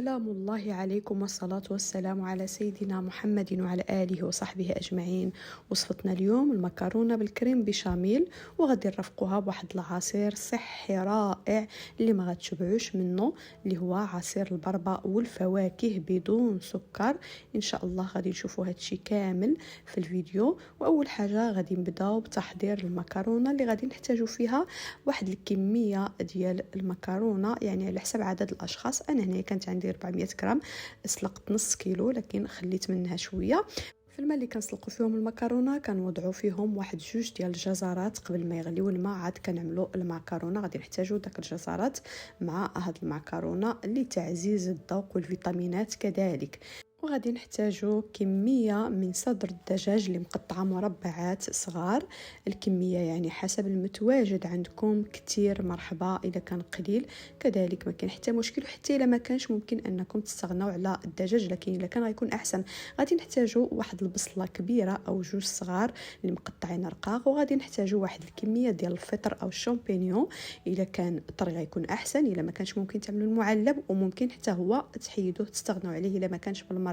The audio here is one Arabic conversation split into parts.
سلام الله عليكم والصلاة والسلام على سيدنا محمد وعلى آله وصحبه أجمعين. وصفتنا اليوم المكرونة بالكريم بشاميل، وغادي نرافقوها بواحد العصير صحي رائع اللي ما غتشبعوش منه، اللي هو عصير البربة والفواكه بدون سكر. ان شاء الله غادي نشوفوا هادشي كامل في الفيديو. واول حاجة غادي نبداو بتحضير المكرونة اللي غادي نحتاجو فيها واحد الكمية ديال المكرونة، يعني على حسب عدد الاشخاص. انا هنا كانت عندي 400 غرام، سلقت نص كيلو لكن خليت منها شويه. في الماء اللي كنسلقوا فيهم المكرونه كنوضعوا فيهم واحد جوج ديال الجزرات قبل ما يغليو الماء، عاد كنعملوا المكرونه. غادي نحتاجوا داك الجزرات مع هاد المكرونه لتعزيز الذوق والفيتامينات كذلك. وغادي نحتاجو كمية من صدر الدجاج اللي مقطعة مربعات صغار. الكمية يعني حسب المتواجد عندكم، كتير مرحبا، إذا كان قليل كذلك ما كاين حتى مشكل، وحتى إلا ما كانش ممكن أنكم تستغنوا على الدجاج، لكن إلا كان غيكون أحسن. غادي نحتاجو واحد البصلة كبيرة أو جوج صغار اللي مقطعين رقاق، وغادي نحتاجو واحد الكمية ديال الفطر أو الشامبينيون، إلا كان طري غيكون أحسن، إلا ما كانش ممكن تعملوا المعلب، وممكن حتى هو تحيدوه تستغنوا عليه إلا ما كانش بالمرة.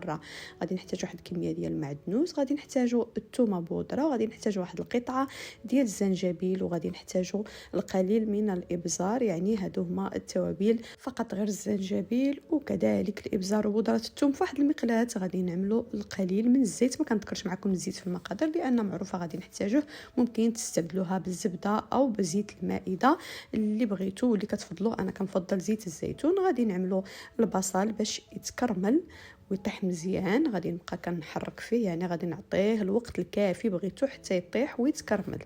غادي نحتاج واحد الكميه ديال المعدنوس، غادي نحتاجوا الثومه بودره، وغادي نحتاج واحد القطعه ديال الزنجبيل، وغادي نحتاجوا القليل من الابزار. يعني هادو هما التوابل فقط، غير الزنجبيل وكذلك الابزار وبودره الثوم. في واحد المقلاة غادي نعملوا القليل من الزيت، ما كنذكرش معكم الزيت في المقادير لان معروفه غادي نحتاجوه، ممكن تستبدلوها بالزبده او بزيت المائده اللي بغيتو واللي كتفضلوا. انا كنفضل زيت الزيتون. غادي نعملوا البصل باش يتكرمل ويطيح مزيان، غادي نبقى كنحرك فيه، يعني غادي نعطيه الوقت الكافي بغيتو حتى يطيح ويتكرمل.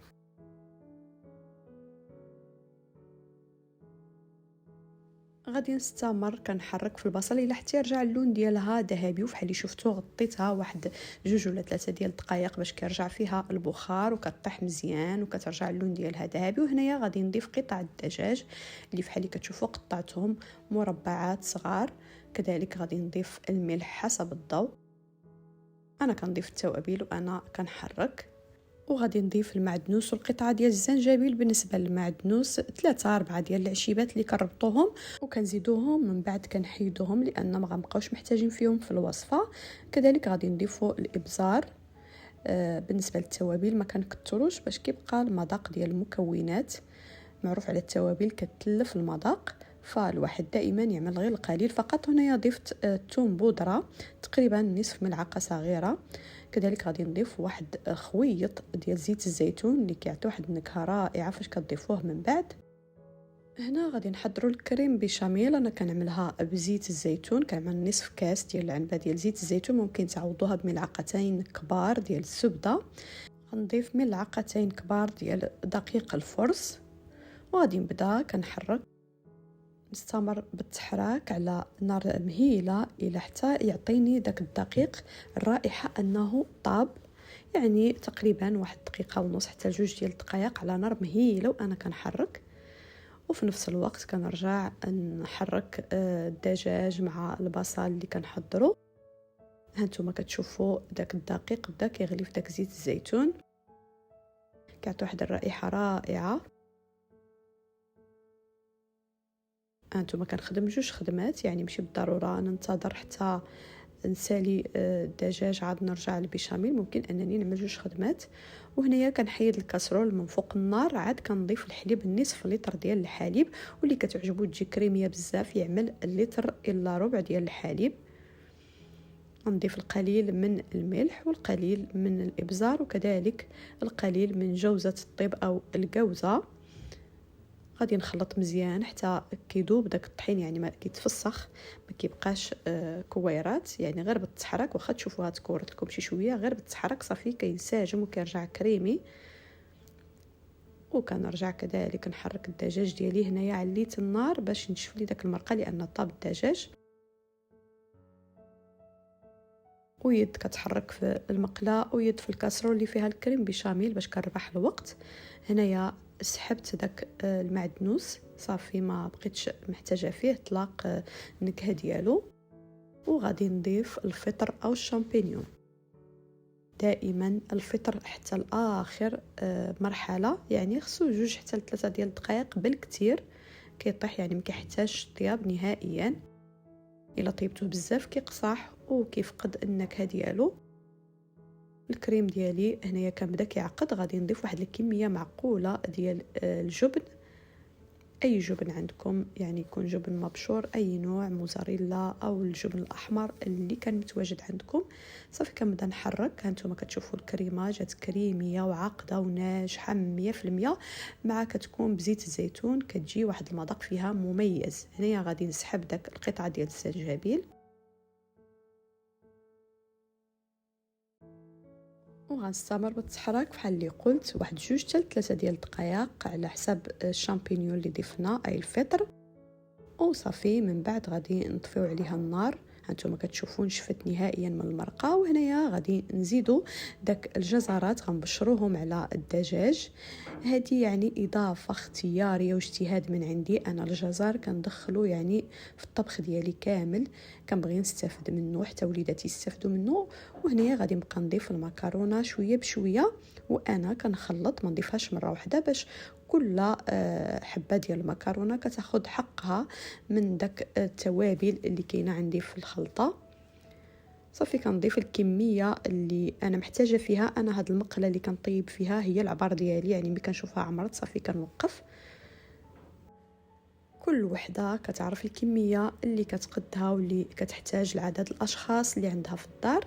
غادي نستمر كنحرك في البصل الى حتى يرجع اللون ديالها ذهبي، وفحال اللي شفتوا غطيتها واحد 2 ولا 3 ديال الدقائق باش كيرجع فيها البخار وكطيح مزيان وكترجع اللون ديالها ذهبي. وهنايا غادي نضيف قطع الدجاج اللي فحال اللي كتشوفوا قطعتهم مربعات صغار. كذلك غادي نضيف الملح حسب الذوق، انا كنضيف التوابل وانا كنحرك. وغادي نضيف المعدنوس والقطعه ديال الزنجبيل. بالنسبه للمعدنوس 3-4 ديال العشيبات اللي كنربطوهم وكنزيدوهم من بعد كنحيدوهم لان ما غنبقاوش محتاجين فيهم في الوصفه. كذلك غادي نضيفوا الابزار. بالنسبه للتوابل ما كنكثروش باش كيبقى المذاق ديال المكونات، معروف على التوابل كتلف المذاق، فالواحد دائما يعمل غير القليل فقط. هنايا ضفت الثوم بودره تقريبا نصف ملعقه صغيره. كذلك غادي نضيف واحد خويط ديال زيت الزيتون اللي كيعطي واحد النكهه رائعه فاش كتضيفوه من بعد. هنا غادي نحضروا الكريم بشاميل. انا كنعملها بزيت الزيتون، كنعمل نصف كاس ديال العنبه ديال زيت الزيتون، ممكن تعوضوها بملعقتين كبار ديال الزبده. غنضيف ملعقتين كبار ديال دقيق الفرص، وغادي نبدا كنحرك، نستمر بالتحراك على نار مهيله الى حتى يعطيني داك الدقيق الرائحه انه طاب، يعني تقريبا 1 دقيقة ونص حتى 2 ديال الدقائق على نار مهيله وانا كنحرك. وفي نفس الوقت كنرجع نحرك الدجاج مع البصل اللي كنحضروا. هانتوما كتشوفوا داك الدقيق بدا كيغلي في داك زيت الزيتون، كيعطي واحد الرائحه رائعه. هانتوما كنخدم 2 خدمات، يعني ماشي بالضروره ننتظر حتى نسالي الدجاج عاد نرجع للبيشاميل، ممكن انني نعمل 2 خدمات. وهنايا كنحيد الكاسرول من فوق النار، عاد كنضيف الحليب نصف لتر ديال الحليب، واللي كتعجبو تجي كريميه بزاف يعمل لتر الا ربع ديال الحليب. نضيف القليل من الملح والقليل من الابزار وكذلك القليل من جوزة الطيب او الجوزة. غادي نخلط مزيان حتى كيذوب داك الطحين، يعني ما كيتفسخ، ما كيبقاش كويرات، يعني غير بالتحرك، واخا تشوفوها تكورت لكم شي شويه، غير بالتحرك صافي كينسجم وكيرجع كريمي. وكنرجع كذلك نحرك الدجاج ديالي. هنايا عليت النار باش نشف لي داك المرقه لان طاب الدجاج، ويد كتحرك في المقله ويد في الكاسرول اللي فيها الكريم بشاميل باش كنربح الوقت. هنايا سحبت داك المعدنوس صافي، ما بقيتش محتاجه فيه، طلاق النكهه ديالو. وغادي نضيف الفطر او الشامبينيون، دائما الفطر حتى الاخر مرحله، يعني خصو 2 حتى 3 ديال الدقائق بالكثير كيطيح، يعني ما كيحتاجش طياب نهائيا. الا طيبتوه بزاف كيقصح وكيفقد النكهه ديالو. الكريم ديالي هنايا كنبدا كيعقد، غادي نضيف واحد الكميه معقوله ديال الجبن، اي جبن عندكم، يعني يكون جبن مبشور اي نوع، موزاريلا او الجبن الاحمر اللي كان متواجد عندكم. صافي كنبدا نحرك. هانتوما كتشوفوا الكريمه جات كريميه وعاقده وناجحه 100%، مع كتكون بزيت الزيتون، كتجي واحد المذاق فيها مميز. هنايا غادي نسحب داك القطعه ديال الزنجبيل وغنستمر بالتحرك بحال اللي قلت واحد 2 حتى 3 ديال الدقائق على حساب الشامبينيون اللي ضفنا اي الفطر. وصافي من بعد غادي نطفيو عليها النار. هانتوما كتشوفوا نشفت نهائيا من المرقه. وهنايا غادي نزيدوا داك الجزرات غنبشروهم على الدجاج. هذه يعني اضافه اختياريه واجتهاد من عندي انا. الجزر كندخلو يعني في الطبخ ديالي كامل، كنبغي نستافد منه حتى وليداتي يستافدوا منه. وهنايا غادي نبقى نضيف المكرونه شويه بشويه، وانا كنخلط، ما نضيفهاش مره واحده باش كل حبه ديال المكرونه كتاخذ حقها من داك التوابل اللي كاينه عندي في الخلطه. صافي كنضيف الكميه اللي انا محتاجه فيها. انا هاد المقله اللي كنطيب فيها هي العبار ديالي، يعني ملي كنشوفها عمرت صافي كنوقف. كل وحده كتعرف الكميه اللي كتقدها واللي كتحتاج لعدد الاشخاص اللي عندها في الدار.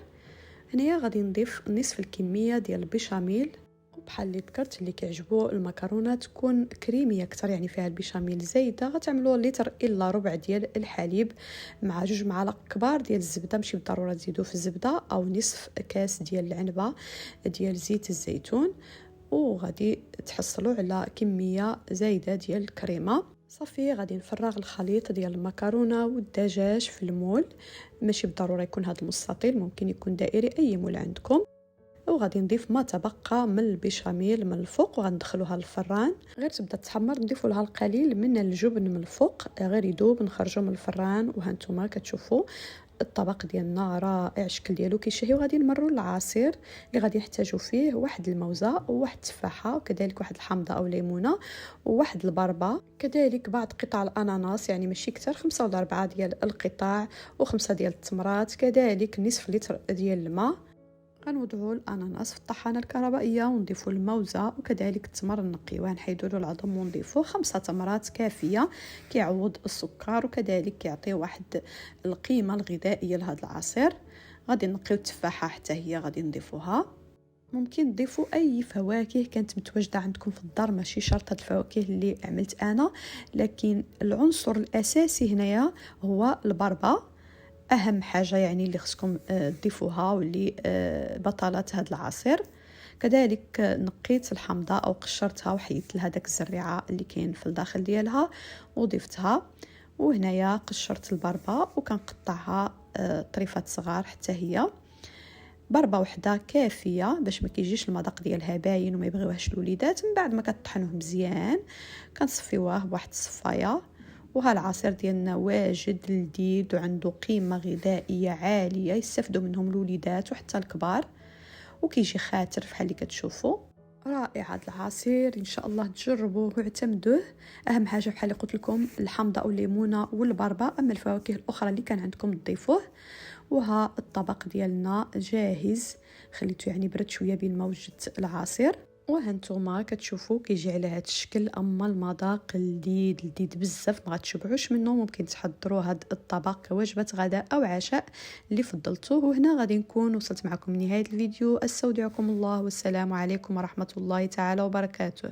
هنايا غادي نضيف نصف الكميه ديال البيشاميل، وبحال اللي ذكرت اللي كيعجبو المكرونه تكون كريميه اكثر، يعني فيها البيشاميل زايده، غتعملوا لتر الا ربع ديال الحليب مع 2 معالق كبار ديال الزبده، ماشي بالضروره تزيدوا في الزبده، او نصف كاس ديال العنبه ديال زيت الزيتون. وغادي تحصلوا على كميه زايده ديال الكريمه. صافي غادي نفرغ الخليط ديال المكرونه والدجاج في المول، ماشي بالضروره يكون هذا المستطيل، ممكن يكون دائري اي مول عندكم. وغادي نضيف ما تبقى من البيشاميل من الفوق وغندخلوها للفران. غير تبدا تحمر نضيفوا لها القليل من الجبن من الفوق غير يذوب، نخرجوا من الفران. وهانتوما كتشوفوا الطبق ديالنا رائع، الشكل ديالو كيشهي. وغادي نمروا للعصير اللي غادي نحتاجوا فيه واحد الموزه وواحد التفاحه، وكذلك واحد الحامضه او ليمونه وواحد البربه، كذلك بعض قطع الاناناس، يعني ماشي كثر، 5 ولا 4 ديال القطع، و5 ديال التمرات، كذلك نصف لتر ديال الماء. غنوضعوا الاناناس في الطحانه الكهربائيه ونضيفوا الموزه وكذلك التمر النقي، وغنحيدوا له العظم ونضيفوا 5 تمرات كافيه، كيعوض السكر وكذلك كيعطي واحد القيمه الغذائيه لهذا العصير. غادي نقيو التفاحه حتى هي غادي نضيفوها. ممكن تضيفوا اي فواكه كانت متواجده عندكم في الدار، ماشي شرط هاد الفواكه اللي عملت انا، لكن العنصر الاساسي هنايا هو البربه، اهم حاجه يعني اللي خصكم تضيفوها واللي بطلات هذا العصير. كذلك نقيت الحامضه او قشرتها وحيدت لها داك الزريعه اللي كاين في الداخل ديالها وضفتها. وهنايا قشرت البربه وكنقطعها طريفات صغار حتى هي. بربه وحده كافيه باش ما كيجيش المذاق ديالها باين وما يبغيوهاش الوليدات. من بعد ما كطحنوه مزيان كنصفيوه بواحد الصفايه. وها العصير ديالنا واجد لذيذ وعنده قيمه غذائيه عاليه، يستافدوا منهم الوليدات وحتى الكبار، وكيجي خاتر بحال اللي كتشوفوا. رائع هذا العصير، ان شاء الله تجربوه واعتمدوه. اهم حاجه بحال اللي قلت لكم الحامضه او الليمونه والبربه، اما الفواكه الاخرى اللي كان عندكم تضيفوه. وها الطبق ديالنا جاهز، خليته يعني برد شويه بين ما وجدت العصير. وهانتوما كتشوفوا كيجي على هذا الشكل. اما المذاق لذيذ لذيذ بزاف، ما غتشبعوش منه. ممكن تحضروا هذا الطبق كوجبه غداء او عشاء اللي فضلتوه. وهنا غادي نكون وصلت معكم لنهايه الفيديو. استودعكم الله والسلام عليكم ورحمه الله تعالى وبركاته.